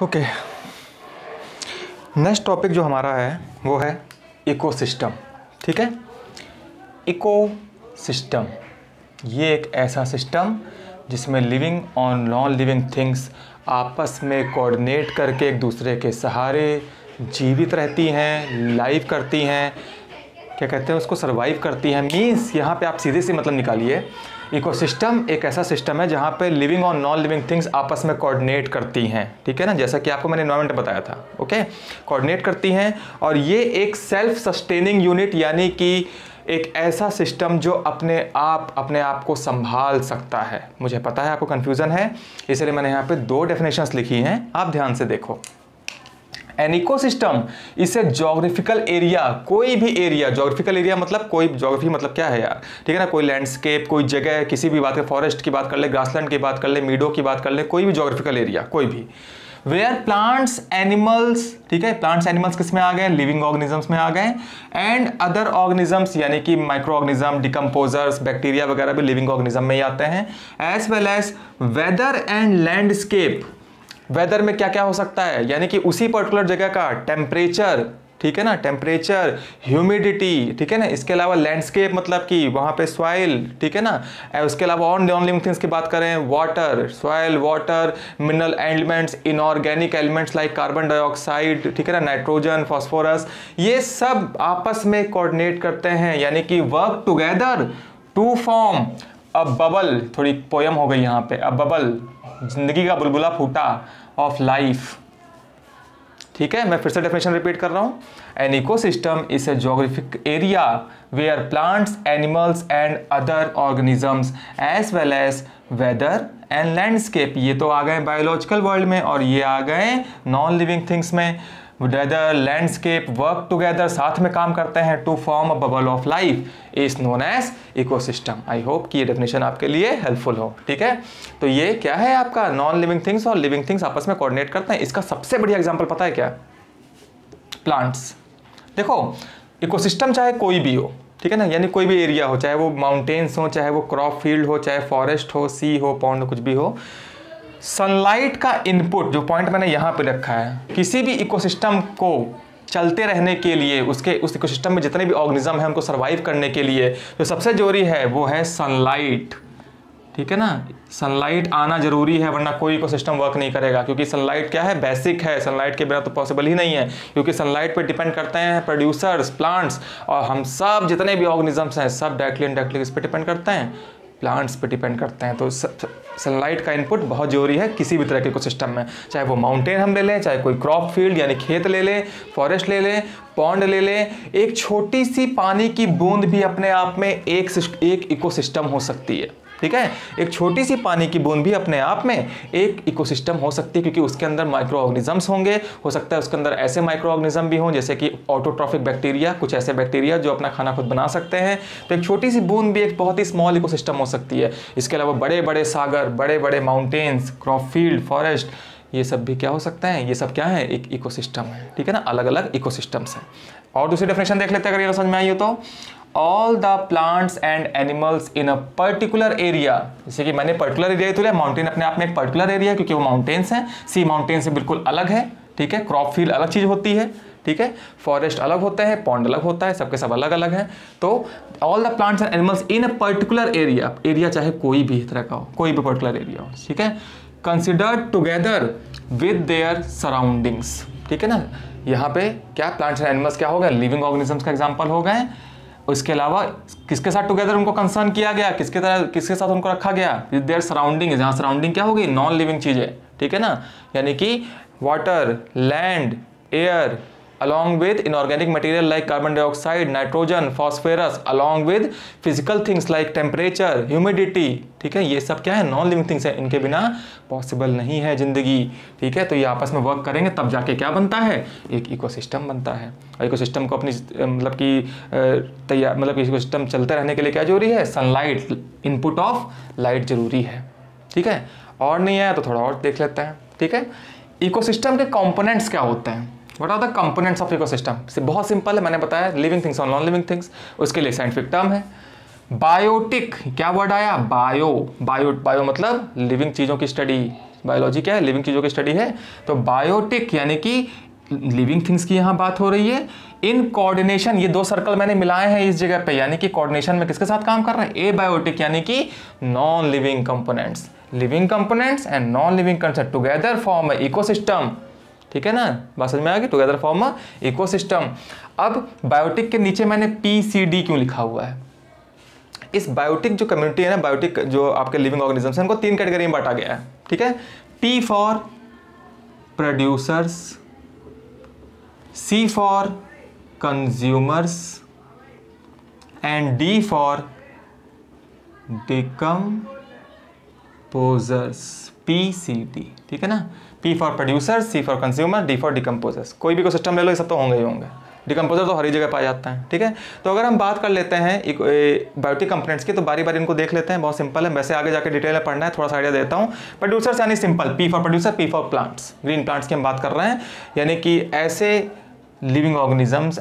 Okay, next topic जो हमारा है वो है इकोसिस्टम। ठीक है, इकोसिस्टम ये एक ऐसा सिस्टम जिसमें लिविंग और नॉन लिविंग थिंग्स आपस में कोऑर्डिनेट करके एक दूसरे के सहारे जीवित रहती हैं, लाइव करती हैं, क्या कहते हैं उसको, सर्वाइव करती हैं। मीन्स यहाँ पे आप सीधे से मतलब निकालिए, इकोसिस्टम एक ऐसा सिस्टम है जहाँ पे लिविंग और नॉन लिविंग थिंग्स आपस में कोऑर्डिनेट करती हैं। ठीक है ना, जैसा कि आपको मैंने एनवायरनमेंट बताया था। ओके, कोऑर्डिनेट करती हैं और ये एक सेल्फ सस्टेनिंग यूनिट यानी कि एक ऐसा सिस्टम जो अपने आप को संभाल सकता है। मुझे पता है आपको कन्फ्यूज़न है, इसलिए मैंने यहाँ पे 2 डेफिनेशंस लिखी हैं, आप ध्यान से देखो। एन इकोसिस्टम इसे जोग्राफिकल एरिया, कोई भी एरिया, जोग्राफिकल एरिया मतलब कोई, जोग्राफी मतलब क्या है यार, ठीक है ना, कोई लैंडस्केप, कोई जगह, किसी भी बात के, फॉरेस्ट की बात कर ले, ग्रासलैंड की बात कर ले, मीडो की बात कर ले, कोई भी जोग्राफिकल एरिया, कोई भी, वेयर प्लांट्स एनिमल्स, ठीक है, प्लांट्स एनिमल्स किस में आ गए, लिविंग ऑर्गेनिजम्स में आ गए, एंड अदर ऑर्गेनिजम्स यानी कि माइक्रो ऑर्गेनिज्म, डिकम्पोजर्स, बैक्टीरिया वगैरह भी लिविंग ऑर्गेनिज्म में ही आते हैं, as well as weather and landscape. Weather में क्या क्या हो सकता है, यानी कि उसी पर्टिकुलर जगह का टेम्परेचर, ठीक है ना, टेम्परेचर, ह्यूमिडिटी, ठीक है ना, इसके अलावा लैंडस्केप मतलब कि वहाँ पे सॉइल, ठीक है ना, उसके अलावा और नॉन लिविंग थिंग्स की बात करें, water, soil, water, mineral elements, inorganic elements like carbon dioxide, ठीक है ना, नाइट्रोजन, फास्फोरस, ये सब आपस में कोऑर्डिनेट करते हैं, यानी कि work together to form a bubble. थोड़ी पोयम हो गई यहाँ पे, अ बबल, जिंदगी का बुलबुला फूटा, ऑफ लाइफ। ठीक है, मैं फिर से डेफिनेशन रिपीट कर रहा हूं। An ecosystem is a geographic area where plants, animals and other organisms as well as weather and landscape, ये तो आ गए बायोलॉजिकल वर्ल्ड में, और ये आ गए नॉन लिविंग थिंग्स में। वेदर, लैंडस्केप वर्क टुगेदर, साथ में काम करते हैं, to form a bubble of life is known as ecosystem. I hope कि ये डेफिनेशन आपके लिए हेल्पफुल हो। ठीक है, तो ये क्या है आपका, नॉन लिविंग थिंग्स और लिविंग थिंग्स आपस में कोऑर्डिनेट करते हैं। इसका सबसे बढ़िया एग्जांपल पता है क्या, प्लांट्स। देखो, इकोसिस्टम चाहे कोई भी हो, ठीक है ना, यानी कोई भी एरिया हो, चाहे वो माउंटेन्स हो, चाहे वो क्रॉप फील्ड हो, चाहे फॉरेस्ट हो, सी हो, पॉन्ड हो, कुछ भी हो, सनलाइट का इनपुट, जो पॉइंट मैंने यहाँ पे रखा है, किसी भी इकोसिस्टम को चलते रहने के लिए, उस इकोसिस्टम में जितने भी ऑर्गेनिज्म हैं उनको सर्वाइव करने के लिए जो सबसे जरूरी है वो है सनलाइट। ठीक है ना, सनलाइट आना जरूरी है, वरना कोई इकोसिस्टम वर्क नहीं करेगा, क्योंकि सनलाइट क्या है, बेसिक है, सनलाइट के बिना तो पॉसिबल ही नहीं है, क्योंकि सनलाइट पे डिपेंड करते हैं प्रोड्यूसर्स, प्लांट्स, और हम सब जितने भी ऑर्गेनिजम्स हैं सब डायरेक्टली इनडायरेक्टली इस पर डिपेंड करते हैं, प्लांट्स पे डिपेंड करते हैं। तो सनलाइट का इनपुट बहुत जरूरी है किसी भी तरह के इकोसिस्टम में, चाहे वो माउंटेन हम ले लें, चाहे कोई क्रॉप फील्ड यानी खेत ले लें, फॉरेस्ट ले लें, पॉन्ड ले लें, एक छोटी सी पानी की बूंद भी अपने आप में एक इकोसिस्टम हो सकती है। ठीक है, एक छोटी सी पानी की बूंद भी अपने आप में एक इकोसिस्टम हो सकती है, क्योंकि उसके अंदर माइक्रो ऑर्गेनिजम्स होंगे, हो सकता है उसके अंदर ऐसे माइक्रो ऑर्गेनिज्म भी हों जैसे कि ऑटोट्रॉफिक बैक्टीरिया, कुछ ऐसे बैक्टीरिया जो अपना खाना खुद बना सकते हैं। तो एक छोटी सी बूंद भी एक बहुत ही स्मॉल इकोसिस्टम हो सकती है। इसके अलावा बड़े बड़े सागर, बड़े बड़े माउंटेन्स, क्रॉप फील्ड, फॉरेस्ट, ये सब भी क्या हो सकता है, ये सब क्या है, एक इकोसिस्टम है। ठीक है ना, अलग अलग इकोसिस्टम्स हैं। और दूसरी डेफिनेशन देख लेते हैं, अगर ये समझ में आई हो तो, all the plants and animals in a particular area, जैसे कि मैंने पर्टिकुलर एरिया तो लिया, माउंटेन अपने आप में एक पर्टिकुलर एरिया है क्योंकि वो माउंटेन्स हैं, सी माउंटेन से बिल्कुल अलग है। ठीक है, क्रॉप फील्ड अलग चीज होती है, ठीक है, फॉरेस्ट अलग होते हैं, पॉन्ड अलग होता है, सबके सब अलग अलग हैं। तो all the plants and animals in a particular area, area चाहे कोई भी तरह का हो, कोई भी पर्टिकुलर एरिया हो, ठीक है, considered together with their surroundings. ठीक है ना, यहाँ पे क्या प्लांट्स एंड एनिमल्स क्या हो गए, लिविंग ऑर्गेनिजम्स का एग्जाम्पल हो गए। उसके अलावा किसके साथ टुगेदर उनको कंसर्न किया गया, किसके साथ उनको रखा गया, विद देयर सराउंडिंग, जहाँ सराउंडिंग क्या होगी, नॉन लिविंग चीजें। ठीक है ना, यानी कि water, land, air, along with inorganic material like carbon dioxide, nitrogen, phosphorus, along with physical things like temperature, humidity। ठीक है, ये सब क्या है, नॉन लिविंग थिंग्स है, इनके बिना पॉसिबल नहीं है जिंदगी। ठीक है, तो ये आपस में वर्क करेंगे तब जाके क्या बनता है, एक इकोसिस्टम बनता है। और इकोसिस्टम को अपनी मतलब कि तैयार, मतलब इकोसिस्टम चलते रहने के लिए क्या जरूरी है, सनलाइट, इनपुट ऑफ लाइट जरूरी है। ठीक है, और नहीं आया तो थोड़ा और देख लेते हैं। ठीक है, इकोसिस्टम के कंपोनेंट्स क्या होते हैं, what are the components of ecosystem. बहुत सिंपल है, मैंने बताया लिविंग थिंग्स और नॉन लिविंग थिंग्स, उसके लिए साइंटिफिक टर्म है बायोटिक। क्या वर्ड आया, बायो, बायो मतलब लिविंग चीज़ों की स्टडी, बायोलॉजी क्या है, लिविंग चीज़ों की स्टडी है। तो बायोटिक यानी कि लिविंग थिंग्स की यहाँ बात हो रही है। इन कोऑर्डिनेशन, ये 2 सर्कल मैंने मिलाए हैं इस जगह पे, यानी कि कोऑर्डिनेशन में किसके साथ काम कर रहे हैं, ए बायोटिक यानी कि non living components, living components and non living components together form a ecosystem. ठीक है ना, बात समझ में आ गई, टुगेदर फॉर्म अ इकोसिस्टम। अब बायोटिक के नीचे मैंने PCD क्यों लिखा हुआ है, इस बायोटिक जो कम्युनिटी है ना, बायोटिक जो आपके लिविंग ऑर्गेनिजम्स हैं, उनको 3 कैटेगरी में बांटा गया है। ठीक है, P for producers, C for consumers and D for decomposers, PCD। ठीक है ना, P for producers, C for consumer, D for decomposers. कोई भी को सिस्टम ले लो, ये सब तो होंगे ही होंगे। डिकम्पोजर तो हर जगह पाया जाता है। ठीक है, तो अगर हम बात कर लेते हैं बायोटिक कंपोनेंट्स की, तो बारी बारी इनको देख लेते हैं, बहुत सिंपल है, वैसे आगे जाके डिटेल में पढ़ना है, थोड़ा सा आइडिया देता हूँ। प्रोड्यूसर्स यानी simple, P for producer, P for plants, green plants की हम बात कर रहे हैं, यानी कि ऐसे लिविंग ऑर्गेनिजम्स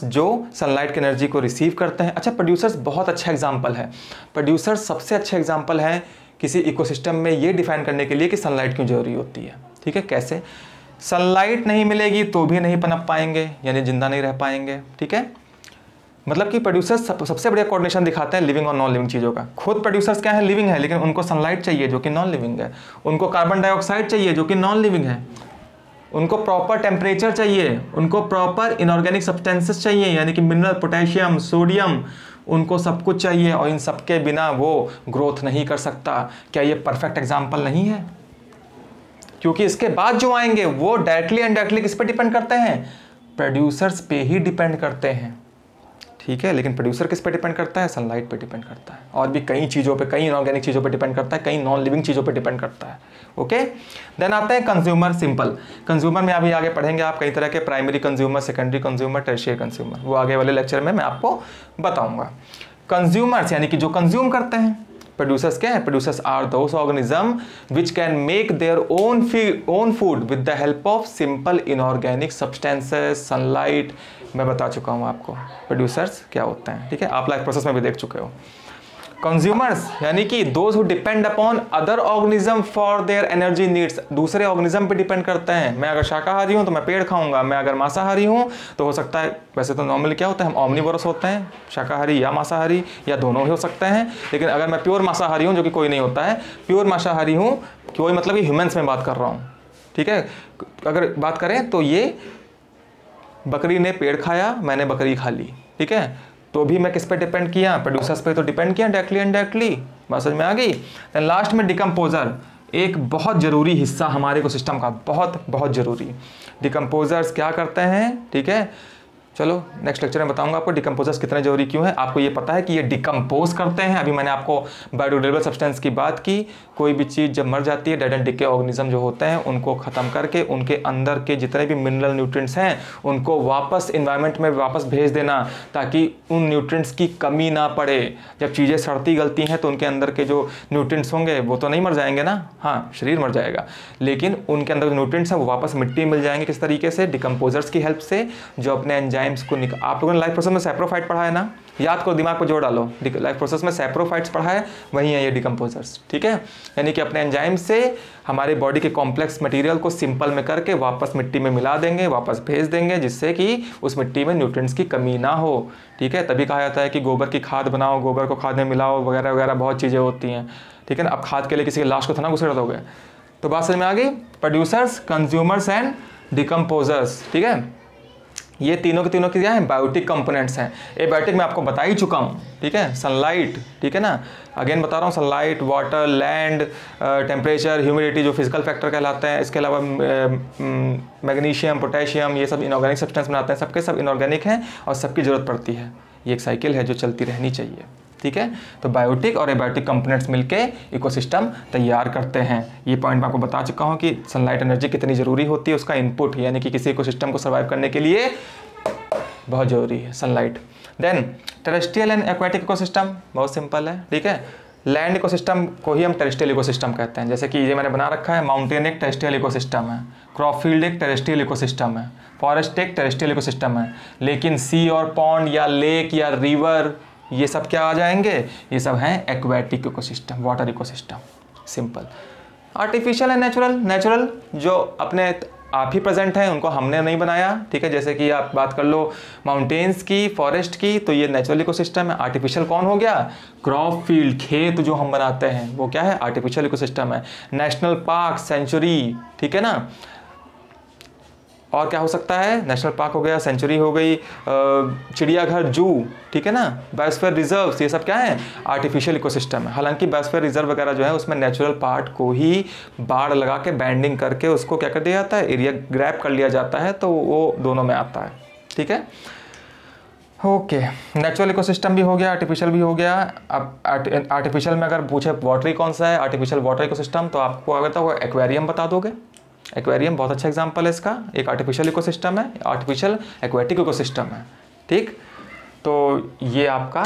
जो सनलाइट की एनर्जी को रिसीव करते हैं। अच्छा, प्रोड्यूसर्स बहुत अच्छा एग्जाम्पल है, प्रोड्यूसर्स सबसे अच्छा एग्जाम्पल है किसी इकोसिस्टम में ये डिफाइन करने के लिए कि सनलाइट क्यों जरूरी होती है। ठीक है, कैसे, सनलाइट नहीं मिलेगी तो भी नहीं पनप पाएंगे, यानी जिंदा नहीं रह पाएंगे। ठीक है, मतलब कि प्रोड्यूसर्स सबसे बढ़िया कोऑर्डिनेशन दिखाते हैं लिविंग और नॉन लिविंग चीज़ों का। खुद प्रोड्यूसर्स क्या है, लिविंग है, लेकिन उनको सनलाइट चाहिए जो कि नॉन लिविंग है, उनको कार्बन डाइऑक्साइड चाहिए जो कि नॉन लिविंग है, उनको प्रॉपर टेम्परेचर चाहिए, उनको प्रॉपर इनऑर्गेनिक सब्सटेंसेस चाहिए, यानी कि मिनरल, पोटेशियम, सोडियम, उनको सब कुछ चाहिए, और इन सब के बिना वो ग्रोथ नहीं कर सकता। क्या ये परफेक्ट एग्जाम्पल नहीं है? क्योंकि इसके बाद जो आएंगे वो डायरेक्टली इनडायरेक्टली किस पे डिपेंड करते हैं, प्रोड्यूसर्स पे ही डिपेंड करते हैं। ठीक है, लेकिन प्रोड्यूसर किस पे डिपेंड करता है, सनलाइट पे डिपेंड करता है, और भी कई चीज़ों पे, कई इनऑर्गेनिक चीज़ों पे डिपेंड करता है, कई नॉन लिविंग चीज़ों पे डिपेंड करता है। ओके, देन आते हैं कंज्यूमर। सिंपल कंज्यूमर में अभी आगे पढ़ेंगे आप, कई तरह के primary consumer, secondary consumer, tertiary consumer, वो आगे वाले लेक्चर में मैं आपको बताऊंगा। कंज्यूमर्स यानी कि जो कंज्यूम करते हैं, प्रोड्यूसर्स क्या है, producers are those organism which can make their own food with the help of simple inorganic substances, sunlight. मैं बता चुका हूँ आपको प्रोड्यूसर्स क्या होते हैं। ठीक है, आप लाइफ प्रोसेस में भी देख चुके हो। कंज्यूमर्स यानी कि those who depend upon other organism for their energy needs, दूसरे ऑर्गेनिज्म पे डिपेंड करते हैं। मैं अगर शाकाहारी हूँ तो मैं पेड़ खाऊंगा, मैं अगर मांसाहारी हूँ तो हो सकता है, वैसे तो नॉर्मली क्या होता है, हम ऑमनिवोरस होते हैं, शाकाहारी या मांसाहारी या दोनों ही हो सकते हैं। लेकिन अगर मैं प्योर मांसाहारी हूँ, जो कि कोई नहीं होता है, प्योर मांसाहारी हूँ, कोई मतलब कि ह्यूमंस में बात कर रहा हूँ। ठीक है, अगर बात करें तो ये बकरी ने पेड़ खाया, मैंने बकरी खा ली। ठीक है, तो भी मैं किस पे डिपेंड किया, प्रोड्यूसर्स पे तो डिपेंड किया डायरेक्टली इनडायरेक्टली। बात समझ में आ गई। देन लास्ट में डिकम्पोजर, एक बहुत ज़रूरी हिस्सा हमारे इकोसिस्टम का, बहुत बहुत ज़रूरी। डिकम्पोजर्स क्या करते हैं, ठीक है, चलो नेक्स्ट लेक्चर में बताऊंगा आपको डिकम्पोजर्स कितने जरूरी क्यों है। आपको ये पता है कि ये डिकम्पोज करते हैं। अभी मैंने आपको बायोडिग्रेडेबल सब्सटेंस की बात की, कोई भी चीज़ जब मर जाती है, डेड एंड डिके ऑर्गेनिज्म जो होते हैं उनको ख़त्म करके उनके अंदर के जितने भी मिनरल न्यूट्रिएंट्स हैं उनको वापस इन्वायरमेंट में वापस भेज देना, ताकि उन न्यूट्रिएंट्स की कमी ना पड़े। जब चीज़ें सड़ती गलती हैं तो उनके अंदर के जो न्यूट्रिएंट्स होंगे वो तो नहीं मर जाएंगे ना, हाँ शरीर मर जाएगा, लेकिन उनके अंदर जो न्यूट्रिएंट्स हैं वो वापस मिट्टी मिल जाएंगे। किस तरीके से, डिकम्पोजर्स की हेल्प से, जो अपने एंजाइम्स को आप लोगों ने लाइफ प्रोसेस में सैप्रोफाइट पढ़ा है ना, याद करो, दिमाग को जोड़ डालो। लाइफ प्रोसेस में सैप्रोफाइट्स पढ़ा है, वही है ये डिकम्पोजर्स। ठीक है, यानी कि अपने एंजाइम से हमारे बॉडी के कॉम्प्लेक्स मटेरियल को सिंपल में करके वापस मिट्टी में मिला देंगे, वापस भेज देंगे, जिससे कि उस मिट्टी में न्यूट्रिएंट्स की कमी ना हो। ठीक है, तभी कहा जाता है कि गोबर की खाद बनाओ, गोबर को खाद में मिलाओ, वगैरह वगैरह बहुत चीज़ें होती हैं। ठीक है ना, अब खाद के लिए किसी के लाश को थोड़ा घुसेड़ दोगे। तो बात समझ में आ गई, प्रोड्यूसर्स, कंज्यूमर्स एंड डिकम्पोजर्स। ठीक है, ये तीनों के तीनों क्या हैं, बायोटिक कंपोनेंट्स हैं। एबायोटिक मैं आपको बता ही चुका हूँ। ठीक है, सनलाइट, ठीक है ना, अगेन बता रहा हूँ, sunlight, water, land, temperature, humidity जो फिजिकल फैक्टर कहलाते हैं। इसके अलावा मैग्नीशियम, पोटेशियम, ये सब इनऑर्गेनिक सब्सटेंस बनाते हैं, सबके सब इनऑर्गेनिक हैं और सबकी ज़रूरत पड़ती है। ये एक साइकिल है जो चलती रहनी चाहिए। ठीक है, तो बायोटिक और एबायोटिक कंपोनेंट्स मिलके इकोसिस्टम तैयार करते हैं। ये पॉइंट मैं आपको बता चुका हूँ कि सनलाइट एनर्जी कितनी ज़रूरी होती है, उसका इनपुट यानी कि किसी इकोसिस्टम को सर्वाइव करने के लिए बहुत ज़रूरी है sunlight. Then terrestrial and aquatic ecosystem बहुत सिंपल है। ठीक है, लैंड इकोसिस्टम को ही हम टेरेस्ट्रियल इकोसिस्टम कहते हैं। जैसे कि ये मैंने बना रखा है, माउंटेन एक टेरेस्ट्रियल इकोसिस्टम है, क्रॉप फील्ड एक टेरेस्ट्रियल इकोसिस्टम है, फॉरेस्ट एक टेरेस्ट्रियल इकोसिस्टम है। लेकिन सी और पॉन्ड या लेक या रिवर, ये सब क्या आ जाएंगे, ये सब हैं aquatic ecosystem, water ecosystem. Simple. Artificial है नेचुरल। नेचुरल जो अपने आप ही प्रेजेंट हैं, उनको हमने नहीं बनाया, ठीक है। जैसे कि आप बात कर लो माउंटेन्स की, फॉरेस्ट की, तो ये नेचुरल इकोसिस्टम है। आर्टिफिशियल कौन हो गया? क्रॉप फील्ड, खेत जो हम बनाते हैं वो क्या है? आर्टिफिशियल इकोसिस्टम है। नेशनल पार्क, सेंचुरी, ठीक है ना। और क्या हो सकता है? नेशनल पार्क हो गया, सेंचुरी हो गई, चिड़ियाघर, जू, ठीक है ना। बायोस्फीयर रिजर्व्स, ये सब क्या है? आर्टिफिशियल इकोसिस्टम है। हालांकि बायोस्फीयर रिजर्व वगैरह जो है उसमें नेचुरल पार्ट को ही बाड़ लगा के बैंडिंग करके उसको क्या कर दिया जाता है? एरिया ग्रैब कर लिया जाता है, तो वो दोनों में आता है, ठीक है। ओके, नेचुरल इकोसिस्टम भी हो गया, आर्टिफिशियल भी हो गया। अब आर्टिफिशियल में अगर पूछे वाटरी कौन सा है, आर्टिफिशियल वाटर इकोसिस्टम, तो आपको अगर तो एक्वेरियम बता दोगे। एक्वेरियम बहुत अच्छा एग्जांपल है इसका, एक आर्टिफिशियल इकोसिस्टम है, आर्टिफिशियल एक्वेटिक इकोसिस्टम है, ठीक। तो ये आपका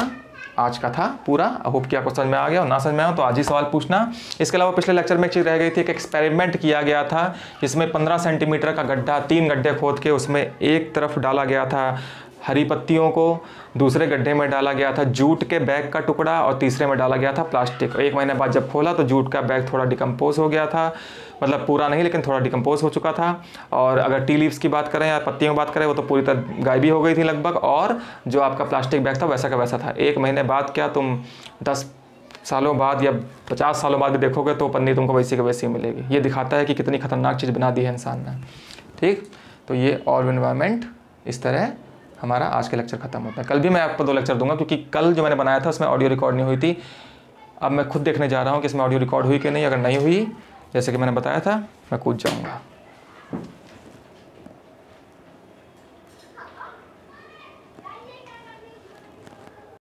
आज का था पूरा। होप कि आपको समझ में आ गया, और ना समझ में आया तो आज ही सवाल पूछना। इसके अलावा पिछले लेक्चर में एक चीज़ रह गई थी, एक एक्सपेरिमेंट किया गया था जिसमें 15 सेंटीमीटर का गड्ढा, 3 गड्ढे खोद के उसमें एक तरफ डाला गया था हरी पत्तियों को, दूसरे गड्ढे में डाला गया था जूट के बैग का टुकड़ा, और तीसरे में डाला गया था प्लास्टिक। 1 महीने बाद जब खोला तो जूट का बैग थोड़ा डिकम्पोज हो गया था, मतलब पूरा नहीं लेकिन थोड़ा डिकम्पोज हो चुका था। और अगर टी लीव्स की बात करें या पत्तियों की बात करें, वो तो पूरी तरह गायब ही हो गई थी लगभग। और जो आपका प्लास्टिक बैग था वैसा का वैसा था। 1 महीने बाद क्या तुम 10 सालों बाद या 50 सालों बाद भी देखोगे तो पन्नी तुमको वैसी की वैसी मिलेगी। ये दिखाता है कि कितनी खतरनाक चीज़ बना दी है इंसान ने, ठीक। तो ये और एनवायरनमेंट, इस तरह हमारा आज का लेक्चर खत्म होता है। कल भी मैं आपको 2 लेक्चर दूंगा, क्योंकि कल जो मैंने बनाया था उसमें ऑडियो रिकॉर्ड नहीं हुई थी। अब मैं खुद देखने जा रहा हूँ कि इसमें ऑडियो रिकॉर्ड हुई कि नहीं। अगर नहीं हुई, जैसे कि मैंने बताया था, मैं कूद जाऊँगा।